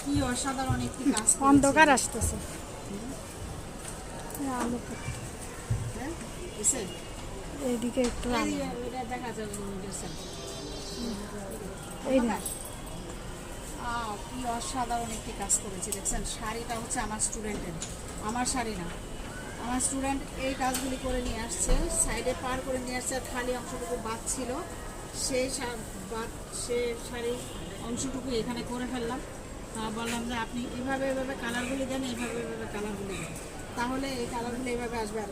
কি অসাধারণ একটি কাজ করেছে। অন্ধকার আসতেছে। হ্যাঁ, এসে এইদিকে একটু আলো। এটা দেখা যাবে এই না কি অসাধারণ একটি কাজ করেছে দেখছেন। শাড়িটা হচ্ছে আমার স্টুডেন্টের, আমার শাড়ি না। আমার স্টুডেন্ট এই কাজগুলি করে নিয়ে আসছে, সাইডে পার করে নিয়ে আসছে, আর খালি অংশটুকু বাদ ছিল, সেই সে শাড়ির অংশটুকু এখানে করে ফেললাম। বললাম যে আপনি এইভাবে এভাবে কালারগুলি দেন, এইভাবে এভাবে কালারগুলি দেন, তাহলে এই কালারগুলি এইভাবে আসবে। আর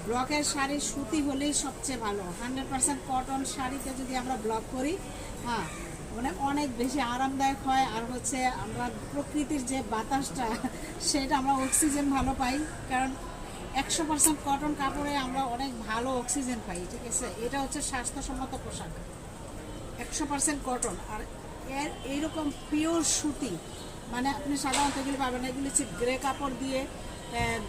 ব্লকের শাড়ি সুতি হলেই সবচেয়ে ভালো। 100% কটন শাড়িতে যদি আমরা ব্লক করি, হ্যাঁ, মানে অনেক বেশি আরামদায়ক হয়। আর হচ্ছে আমরা প্রকৃতির যে বাতাসটা, সেটা আমরা অক্সিজেন ভালো পাই, কারণ 100% কটন কাপড়ে আমরা অনেক ভালো অক্সিজেন পাই। ঠিক আছে, এটা হচ্ছে স্বাস্থ্যসম্মত পোশাক, 100% কটন। আর এর এইরকম পিওর সুতি মানে আপনি সাধারণত এগুলি পাবেন। এগুলি হচ্ছে গ্রে কাপড় দিয়ে,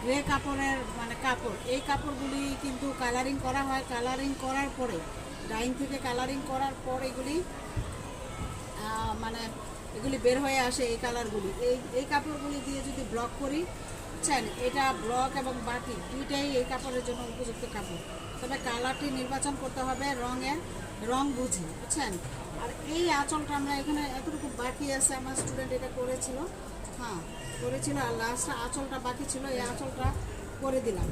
গ্রে কাপড়ের মানে কাপড়। এই কাপড়গুলি কিন্তু কালারিং করা হয়, কালারিং করার পরে, ডাইং থেকে কালারিং করার পর এগুলি মানে এগুলি বের হয়ে আসে, এই কালারগুলি। এই কাপড়গুলি দিয়ে যদি ব্লক করি, বুঝছেন, এটা ব্লক এবং বাটি দুইটাই এই কাপড়ের জন্য উপযুক্ত কাপড়। তবে কালারটি নির্বাচন করতে হবে রং বুঝে, বুঝছেন। আর এই আঁচলটা আমরা এখানে এতটুকু বাকি আছে, আমার স্টুডেন্ট এটা করেছিল, হ্যাঁ করেছিল, আর লাস্টে আঁচলটা বাকি ছিল, এই আঁচলটা করে দিলাম।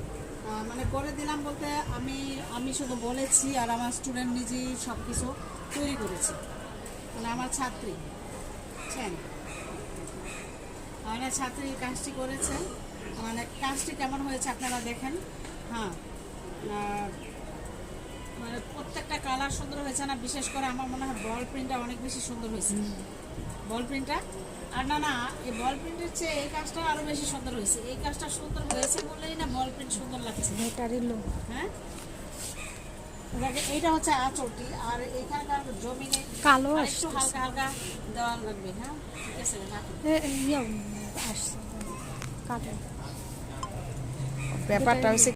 মানে করে দিলাম বলতে আমি শুধু বলেছি, আর আমার স্টুডেন্ট নিজেই সব কিছু তৈরি করেছে, মানে আমার ছাত্রী, বুঝছেন, আমার ছাত্রী কাজটি করেছে। মানে কাজটি কেমন হয়েছে আপনারা দেখেন। হ্যাঁ, মানে প্রত্যেকটা কালার সুন্দর হয়েছে না, বিশেষ করে আমার মনে হয় বল প্রিন্টটা অনেক বেশি সুন্দর হয়েছে, বল প্রিন্টটা। আর না, এই বল প্রিন্টের চেয়ে এই কাজটা আরো বেশি সুন্দর হয়েছে। এই কাজটা সুন্দর হয়েছে বললেই না বল প্রিন্ট সুন্দর লাগছে। ব্যাটারি লো। হ্যাঁ, এইটা হচ্ছে আঁচলটি। আর এইখানকার জমিনে কালো একটু হালকা হালকা দেওয়া লাগবে। হ্যাঁ, ঠিক আছে, আসছে কালো। ব্যাপারটা হচ্ছে